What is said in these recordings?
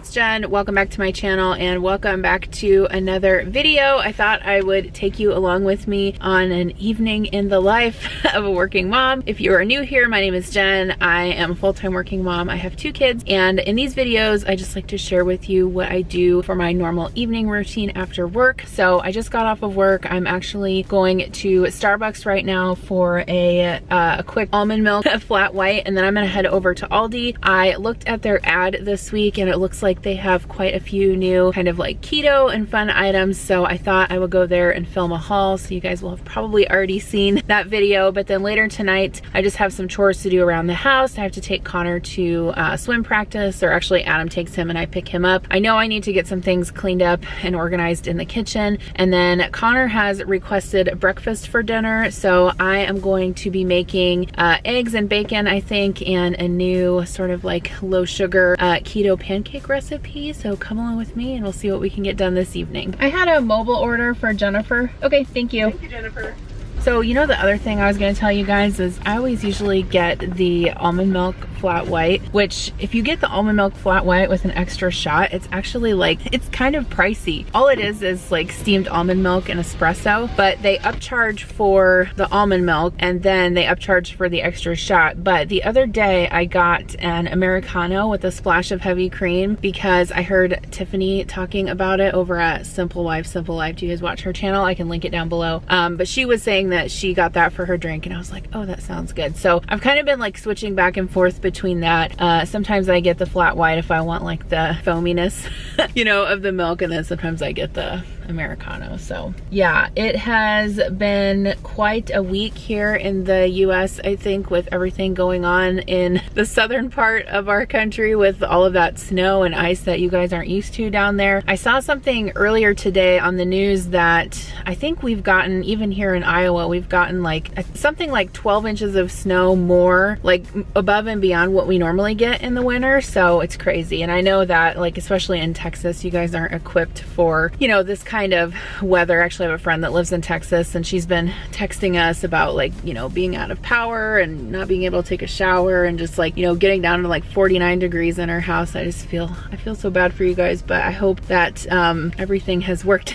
it's Jen. Welcome back to my channel and welcome back to another video. I thought I would take you along with me on an evening in the life of a working mom. If you are new here, my name is Jen. I am a full-time working mom. I have 2 kids, and in these videos I just like to share with you what I do for my normal evening routine after work. So I just got off of work. I'm actually going to Starbucks right now for a quick almond milk flat white, and then I'm gonna head over to Aldi. I looked at their ad this week and it looks like they have quite a few new kind of like keto and fun items, so I thought I would go there and film a haul. So you guys will have probably already seen that video, but then later tonight I just have some chores to do around the house. I have to take Connor to swim practice, or actually Adam takes him and I pick him up. I know I need to get some things cleaned up and organized in the kitchen, and then Connor has requested breakfast for dinner, so I am going to be making eggs and bacon, I think, and a new sort of like low sugar keto pancake recipe. So come along with me and we'll see what we can get done this evening. I had a mobile order for Jennifer. Okay, thank you. Thank you, Jennifer. So you know, the other thing I was going to tell you guys is I always usually get the almond milk flat white, which if you get the almond milk flat white with an extra shot, it's actually like, it's kind of pricey. All it is like steamed almond milk and espresso, but they upcharge for the almond milk and then they upcharge for the extra shot. But the other day I got an Americano with a splash of heavy cream because I heard Tiffany talking about it over at Simple Life. Simple Life, do you guys watch her channel? I can link it down below. But she was saying that she got that for her drink and I was like, oh, that sounds good. So I've kind of been like switching back and forth between that. Sometimes I get the flat white if I want like the foaminess, you know, of the milk, and then sometimes I get the Americano. So yeah, it has been quite a week here in the US, I think, with everything going on in the southern part of our country with all of that snow and ice that you guys aren't used to down there. I saw something earlier today on the news that I think we've gotten, even here in Iowa, we've gotten like something like 12 inches of snow more, like above and beyond what we normally get in the winter. So it's crazy. And I know that, like, especially in Texas, you guys aren't equipped for, you know, this kind of weather. Actually, I have a friend that lives in Texas and she's been texting us about, like, you know, being out of power and not being able to take a shower and just like, you know, getting down to like 49 degrees in her house. I feel so bad for you guys, but I hope that everything has worked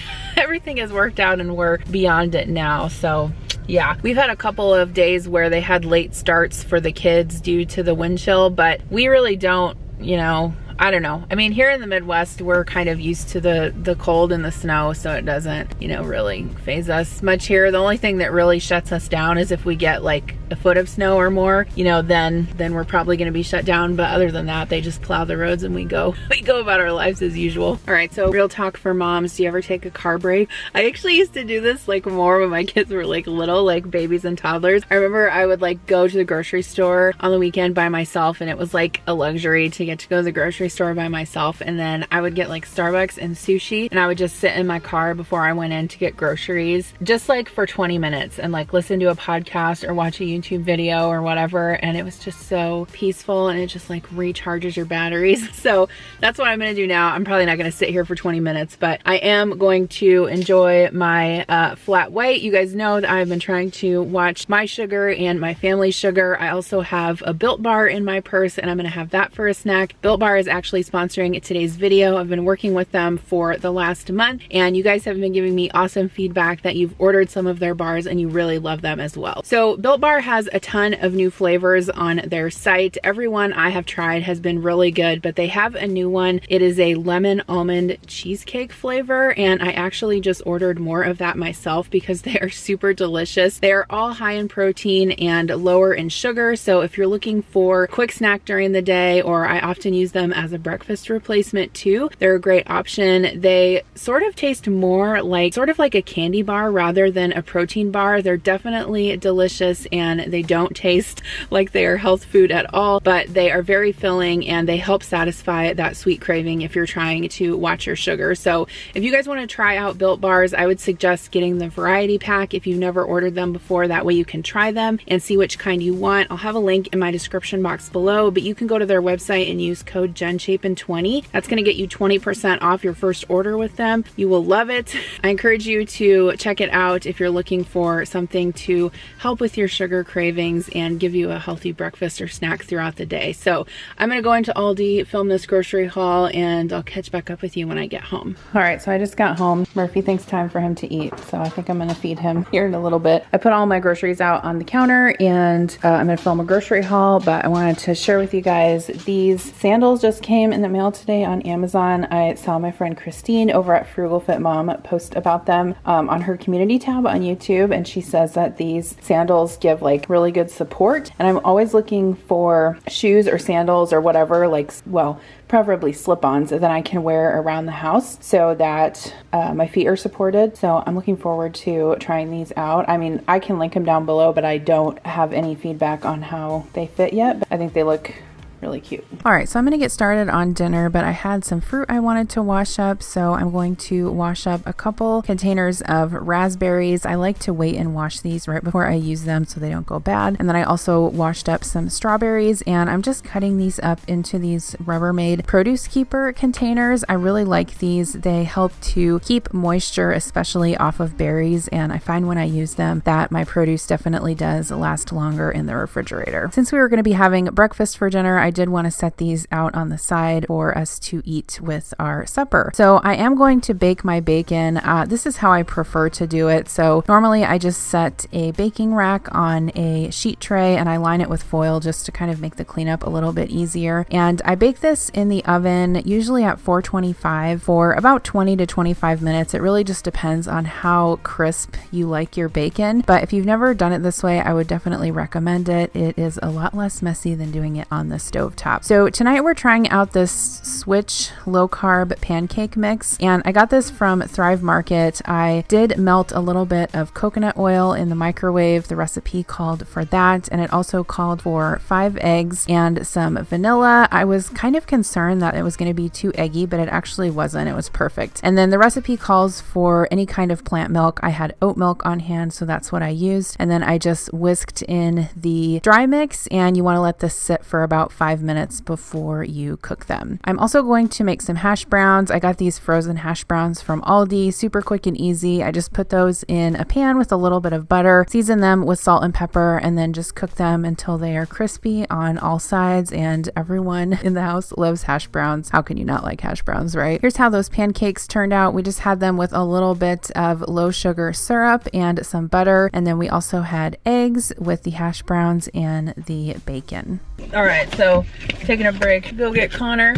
out and we're beyond it now. So yeah, we've had a couple of days where they had late starts for the kids due to the wind chill, but we really don't, you know, I don't know. I mean, here in the Midwest, we're kind of used to the cold and the snow, so it doesn't, you know, really phase us much here. The only thing that really shuts us down is if we get like a foot of snow or more, you know, then we're probably going to be shut down. But other than that, they just plow the roads and we go about our lives as usual. All right, so real talk for moms. Do you ever take a car break? I actually used to do this like more when my kids were like little, like babies and toddlers. I remember I would like go to the grocery store on the weekend by myself, and it was like a luxury to get to go to the grocery store by myself. And then I would get like Starbucks and sushi, and I would just sit in my car before I went in to get groceries, just like for 20 minutes, and like listen to a podcast or watch a YouTube video or whatever. And it was just so peaceful, and it just like recharges your batteries. So that's what I'm gonna do now. I'm probably not gonna sit here for 20 minutes, but I am going to enjoy my flat white. You guys know that I've been trying to watch my sugar and my family's sugar. I also have a Built Bar in my purse, and I'm gonna have that for a snack. Built Bar is actually sponsoring today's video. I've been working with them for the last month, and you guys have been giving me awesome feedback that you've ordered some of their bars and you really love them as well. So Built Bar has a ton of new flavors on their site. Every one I have tried has been really good, but they have a new one. It is a lemon almond cheesecake flavor, and I actually just ordered more of that myself because they are super delicious. They are all high in protein and lower in sugar, so if you're looking for a quick snack during the day, or I often use them as a breakfast replacement too, they're a great option. They sort of taste more like a candy bar rather than a protein bar. They're definitely delicious and they don't taste like they are health food at all, but they are very filling and they help satisfy that sweet craving if you're trying to watch your sugar. So if you guys want to try out Built Bars, I would suggest getting the variety pack if you've never ordered them before. That way you can try them and see which kind you want. I'll have a link in my description box below, but you can go to their website and use code Jen again, Chapin 20. That's gonna get you 20% off your first order with them. You will love it. I encourage you to check it out if you're looking for something to help with your sugar cravings and give you a healthy breakfast or snack throughout the day. So I'm gonna go into Aldi, film this grocery haul, and I'll catch back up with you when I get home. All right, so I just got home. Murphy thinks time for him to eat, so I think I'm gonna feed him here in a little bit. I put all my groceries out on the counter, and I'm gonna film a grocery haul, but I wanted to share with you guys these sandals just came in the mail today on Amazon. I saw my friend Christine over at Frugal Fit Mom post about them on her community tab on YouTube, and she says that these sandals give like really good support. And I'm always looking for shoes or sandals or whatever, like, well, preferably slip-ons that I can wear around the house so that my feet are supported. So I'm looking forward to trying these out. I mean, I can link them down below, but I don't have any feedback on how they fit yet. But I think they look really cute. All right, so I'm gonna get started on dinner, but I had some fruit I wanted to wash up, so I'm going to wash up a couple containers of raspberries. I like to wait and wash these right before I use them so they don't go bad. And then I also washed up some strawberries, and I'm just cutting these up into these Rubbermaid produce keeper containers. I really like these. They help to keep moisture, especially off of berries, and I find when I use them that my produce definitely does last longer in the refrigerator. Since we were going to be having breakfast for dinner, I did want to set these out on the side for us to eat with our supper. So I am going to bake my bacon. This is how I prefer to do it. So normally I just set a baking rack on a sheet tray and I line it with foil just to kind of make the cleanup a little bit easier. And I bake this in the oven, usually at 425 for about 20 to 25 minutes. It really just depends on how crisp you like your bacon. But if you've never done it this way, I would definitely recommend it. It is a lot less messy than doing it on the stove top. So tonight we're trying out this Switch low carb pancake mix, and I got this from Thrive Market. I did melt a little bit of coconut oil in the microwave. The recipe called for that, and it also called for 5 eggs and some vanilla. I was kind of concerned that it was going to be too eggy, but it actually wasn't. It was perfect. And then the recipe calls for any kind of plant milk. I had oat milk on hand, so that's what I used. And then I just whisked in the dry mix, and you want to let this sit for about 5 minutes before you cook them. I'm also going to make some hash browns. I got these frozen hash browns from Aldi, super quick and easy. I just put those in a pan with a little bit of butter, season them with salt and pepper, and then just cook them until they are crispy on all sides. And everyone in the house loves hash browns. How can you not like hash browns, right? Here's how those pancakes turned out. We just had them with a little bit of low sugar syrup and some butter, and then we also had eggs with the hash browns and the bacon. All right, so taking a break, go get Connor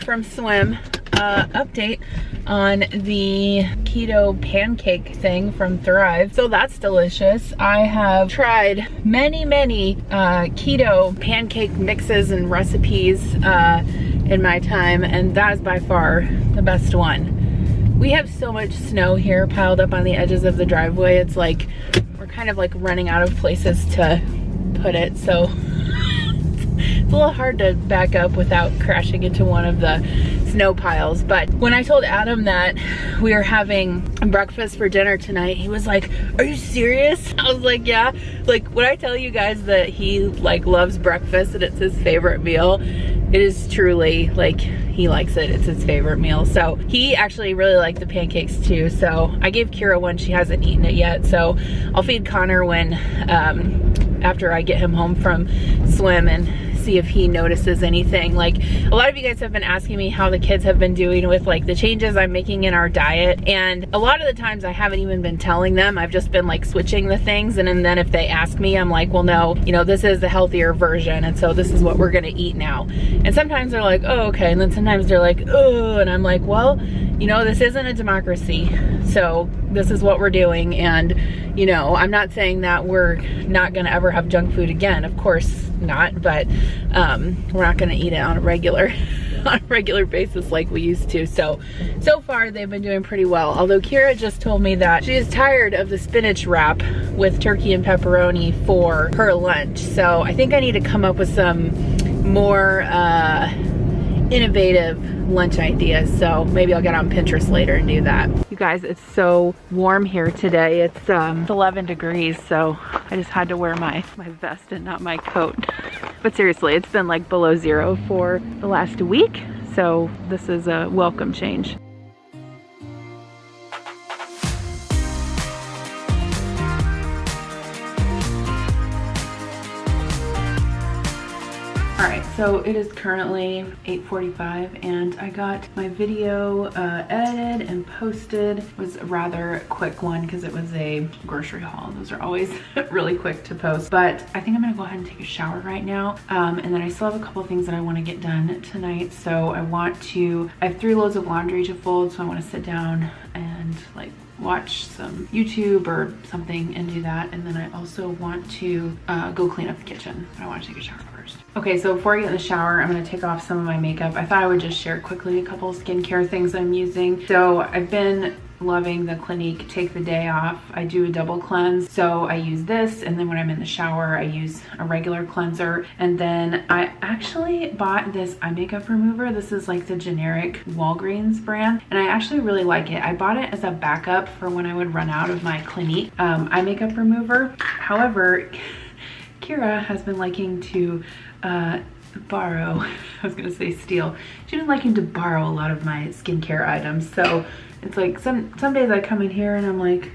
from swim. Update on the keto pancake thing from Thrive. So that's delicious. I have tried many keto pancake mixes and recipes in my time, and that is by far the best one. We have so much snow here piled up on the edges of the driveway. It's like we're kind of like running out of places to put it, so it's a little hard to back up without crashing into one of the snow piles. But when I told Adam that we were having breakfast for dinner tonight, he was like, "Are you serious?" I was like, "Yeah." Like, when I tell you guys that he like loves breakfast and it's his favorite meal, it is truly like he likes it. It's his favorite meal. So he actually really liked the pancakes too. So I gave Kira one. She hasn't eaten it yet. So I'll feed Connor when after I get him home from swim and see if he notices anything. Like, a lot of you guys have been asking me how the kids have been doing with like the changes I'm making in our diet, and a lot of the times I haven't even been telling them. I've just been like switching the things, and then if they ask me, I'm like, well, no, you know, this is the healthier version, and so this is what we're gonna eat now. And sometimes they're like, oh, okay, and then sometimes they're like, oh, and I'm like, well, you know, this isn't a democracy, so this is what we're doing. And you know, I'm not saying that we're not gonna ever have junk food again, of course not, but we're not gonna eat it on a regular basis like we used to. So far they've been doing pretty well, although Kira just told me that she is tired of the spinach wrap with turkey and pepperoni for her lunch. So I think I need to come up with some more innovative lunch ideas. So maybe I'll get on Pinterest later and do that. You guys, it's so warm here today. It's 11 degrees, so I just had to wear my vest and not my coat. But seriously, it's been like below zero for the last week. So this is a welcome change. Alright, so it is currently 8:45 and I got my video edited and posted. It was a rather quick one because it was a grocery haul. Those are always really quick to post. But I think I'm gonna go ahead and take a shower right now. And then I still have a couple things that I want to get done tonight. So I have 3 loads of laundry to fold, so I want to sit down and like watch some YouTube or something and do that. And then I also want to go clean up the kitchen. But I want to take a shower first. Okay, so before I get in the shower, I'm going to take off some of my makeup. I thought I would just share quickly a couple skincare things I'm using. So I've been loving the Clinique Take the Day Off. I do a double cleanse. So I use this, and then when I'm in the shower, I use a regular cleanser. And then I actually bought this eye makeup remover. This is like the generic Walgreens brand, and I actually really like it. I bought it as a backup for when I would run out of my Clinique eye makeup remover. However, Kira has been liking to borrow, I was gonna say steal. She's been liking to borrow a lot of my skincare items. So it's like some days I come in here and I'm like,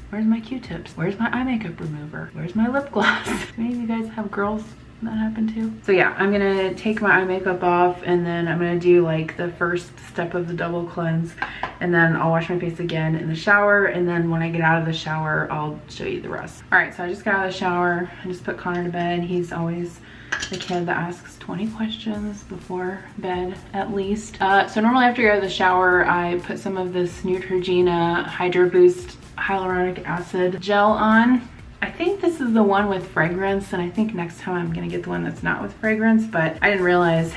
where's my Q-tips? Where's my eye makeup remover? Where's my lip gloss? Any of you guys have girls that happen to? So yeah, I'm gonna take my eye makeup off, and then I'm gonna do like the first step of the double cleanse, and then I'll wash my face again in the shower, and then when I get out of the shower, I'll show you the rest. All right, so I just got out of the shower. I just put Connor to bed. He's always the kid that asks 20 questions before bed at least. So normally after you're out of the shower, I put some of this Neutrogena Hydro Boost Hyaluronic Acid gel on. I think this is the one with fragrance, and I think next time I'm gonna get the one that's not with fragrance, but I didn't realize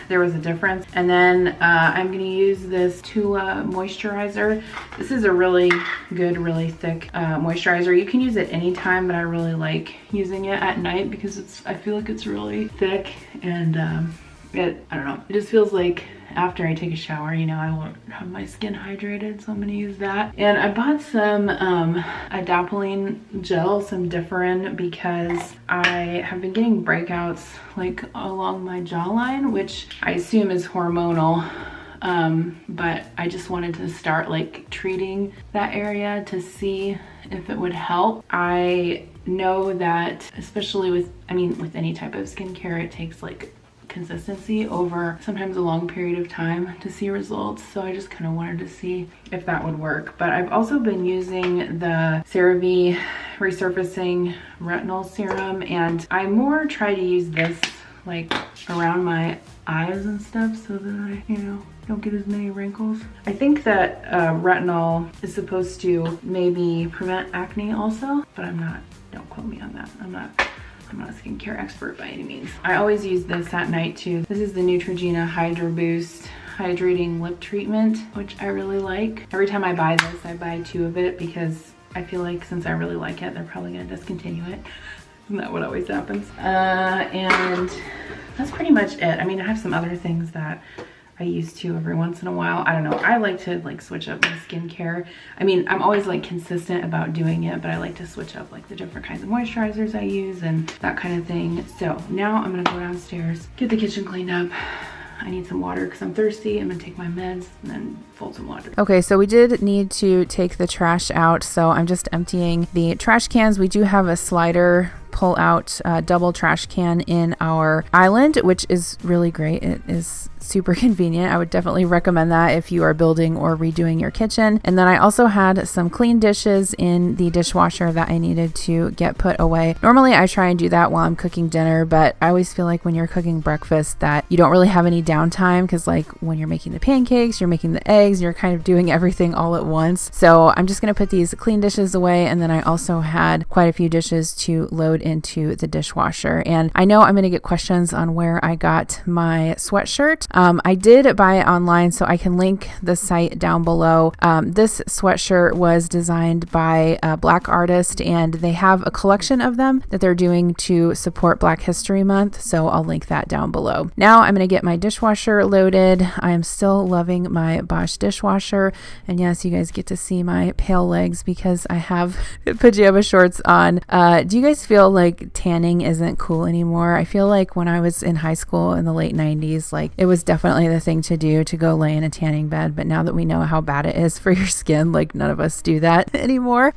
there was a difference. And then I'm gonna use this Tula moisturizer. This is a really good, really thick moisturizer. You can use it anytime, but I really like using it at night because I feel like it's really thick, and I don't know, it just feels like after I take a shower, you know, I won't have my skin hydrated, so I'm gonna use that. And I bought some adapalene gel, some Differin, because I have been getting breakouts like along my jawline, which I assume is hormonal. But I just wanted to start like treating that area to see if it would help. I know that especially with any type of skincare, it takes like consistency over sometimes a long period of time to see results, so I just kind of wanted to see if that would work. But I've also been using the CeraVe resurfacing retinol serum, and I more try to use this like around my eyes and stuff so that I, you know, don't get as many wrinkles. I think that retinol is supposed to maybe prevent acne also, but don't quote me on that. I'm not a skincare expert by any means. I always use this at night too. This is the Neutrogena Hydro Boost Hydrating Lip Treatment, which I really like. Every time I buy this, I buy 2 of it because I feel like since I really like it, they're probably gonna discontinue it. Isn't that what always happens? And that's pretty much it. I mean, I have some other things that I use to every once in a while. I don't know. I like to like switch up my skincare. I mean, I'm always like consistent about doing it, but I like to switch up like the different kinds of moisturizers I use and that kind of thing. So now I'm gonna go downstairs, get the kitchen cleaned up. I need some water because I'm thirsty. I'm gonna take my meds and then fold some laundry. Okay, so we did need to take the trash out, so I'm just emptying the trash cans. We do have a slider pull out double trash can in our island, which is really great. It is super convenient. I would definitely recommend that if you are building or redoing your kitchen. And then I also had some clean dishes in the dishwasher that I needed to get put away. Normally I try and do that while I'm cooking dinner, but I always feel like when you're cooking breakfast that you don't really have any downtime, because like when you're making the pancakes, you're making the eggs, you're kind of doing everything all at once. So I'm just going to put these clean dishes away, and then I also had quite a few dishes to load into the dishwasher. And I know I'm going to get questions on where I got my sweatshirt. I did buy it online, so I can link the site down below. This sweatshirt was designed by a Black artist, and they have a collection of them that they're doing to support Black History Month, so I'll link that down below. Now I'm going to get my dishwasher loaded. I am still loving my Bosch dishwasher, and yes, you guys get to see my pale legs because I have pajama shorts on. Do you guys feel like like tanning isn't cool anymore. I feel like when I was in high school in the late 90s, like it was definitely the thing to do to go lay in a tanning bed. But now that we know how bad it is for your skin, like none of us do that anymore.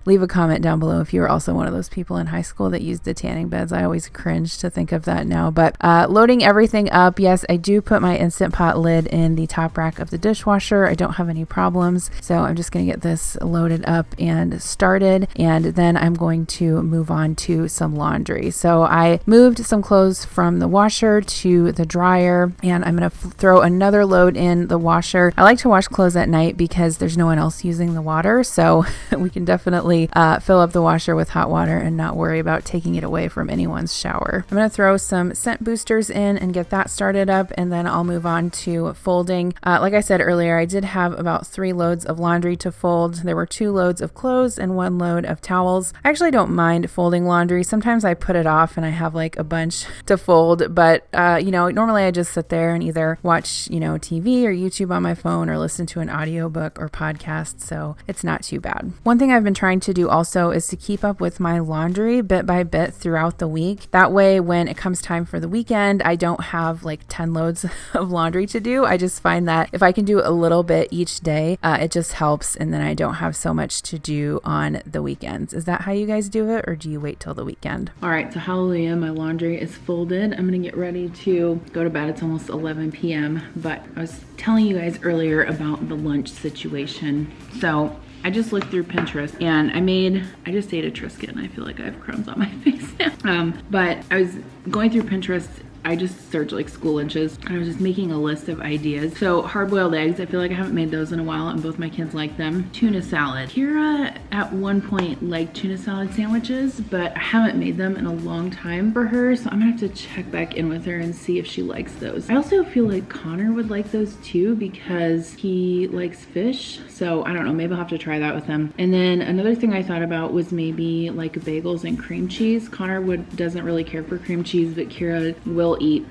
Leave a comment down below if you were also one of those people in high school that used the tanning beds. I always cringe to think of that now. But loading everything up, yes, I do put my Instant Pot lid in the top rack of the dishwasher. I don't have any problems. So I'm just going to get this loaded up and started. And then I'm going to move on to some laundry. So I moved some clothes from the washer to the dryer, and I'm going to throw another load in the washer. I like to wash clothes at night because there's no one else using the water. So we can definitely fill up the washer with hot water and not worry about taking it away from anyone's shower. I'm going to throw some scent boosters in and get that started up, and then I'll move on to folding. Like I said earlier, I did have about 3 loads of laundry to fold. There were 2 loads of clothes and 1 load of towels. I actually don't mind folding laundry. Sometimes I put it off and I have like a bunch to fold, but normally I just sit there and either watch, TV or YouTube on my phone or listen to an audiobook or podcast, so it's not too bad. One thing I've been trying to do also is to keep up with my laundry bit by bit throughout the week. That way, when it comes time for the weekend, I don't have like 10 loads of laundry to do. I just find that if I can do a little bit each day, it just helps, and then I don't have so much to do on the weekends. Is that how you guys do it, or do you wait till the weekend? All right, so hallelujah, my laundry is folded. I'm gonna get ready to go to bed. It's almost 11 p.m., but I was telling you guys earlier about the lunch situation. So I just looked through Pinterest and I just ate a Triscuit and I feel like I have crumbs on my face now. But I was going through Pinterest. I just searched like school lunches and I was just making a list of ideas. So hard-boiled eggs, I feel like I haven't made those in a while and both my kids like them. Tuna salad. Kira at one point liked tuna salad sandwiches, but I haven't made them in a long time for her. So I'm gonna have to check back in with her and see if she likes those. I also feel like Connor would like those too because he likes fish. So I don't know, maybe I'll have to try that with him. And then another thing I thought about was maybe like bagels and cream cheese. Connor doesn't really care for cream cheese, but Kira will eat.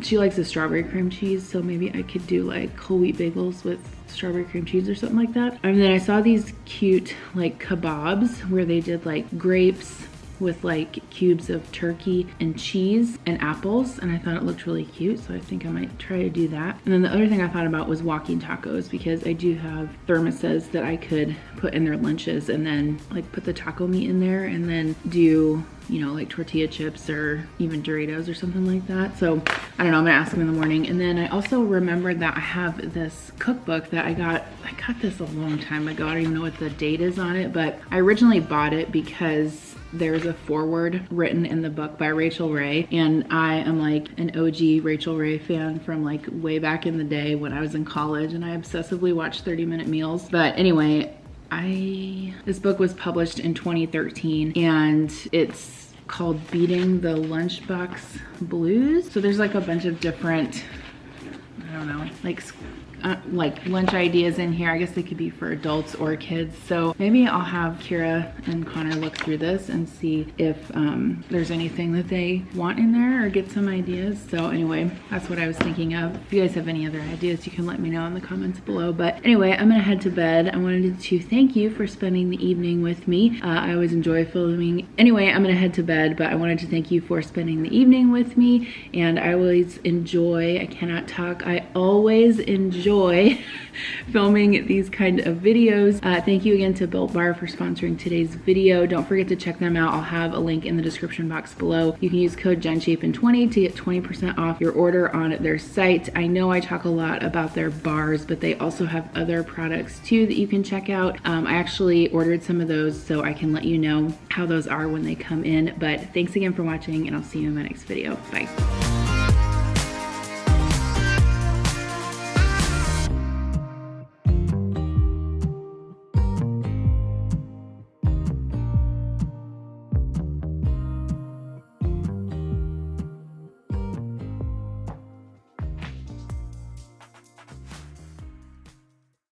She likes the strawberry cream cheese, so maybe I could do like whole wheat bagels with strawberry cream cheese or something like that. And then I saw these cute like kebabs where they did like grapes with like cubes of turkey and cheese and apples, and I thought it looked really cute, so I think I might try to do that. And then the other thing I thought about was walking tacos, because I do have thermoses that I could put in their lunches and then like put the taco meat in there and then do like tortilla chips or even Doritos or something like that. So I don't know, I'm gonna ask them in the morning. And then I also remembered that I have this cookbook that I got this a long time ago. I don't even know what the date is on it, but I originally bought it because there's a foreword written in the book by Rachel Ray, and I am like an OG Rachel Ray fan from like way back in the day when I was in college, and I obsessively watched 30-Minute Meals. But anyway, this book was published in 2013 and it's called Beating the Lunchbox Blues. So there's like a bunch of different, I don't know, like lunch ideas in here. I guess they could be for adults or kids. So maybe I'll have Kira and Connor look through this and see if there's anything that they want in there or get some ideas. So anyway, that's what I was thinking of. If you guys have any other ideas, you can let me know in the comments below. But anyway, I'm gonna head to bed. I wanted to thank you for spending the evening with me. I always enjoy filming. Anyway, I'm gonna head to bed, but I wanted to thank you for spending the evening with me. And I always enjoy, I cannot talk, I always enjoy filming these kind of videos. Thank you again to Built Bar for sponsoring today's video. Don't forget to check them out. I'll have a link in the description box below. You can use code Chapin20 to get 20% off your order on their site. I know I talk a lot about their bars, but they also have other products too that you can check out. I actually ordered some of those, so I can let you know how those are when they come in. But thanks again for watching, and I'll see you in my next video. Bye.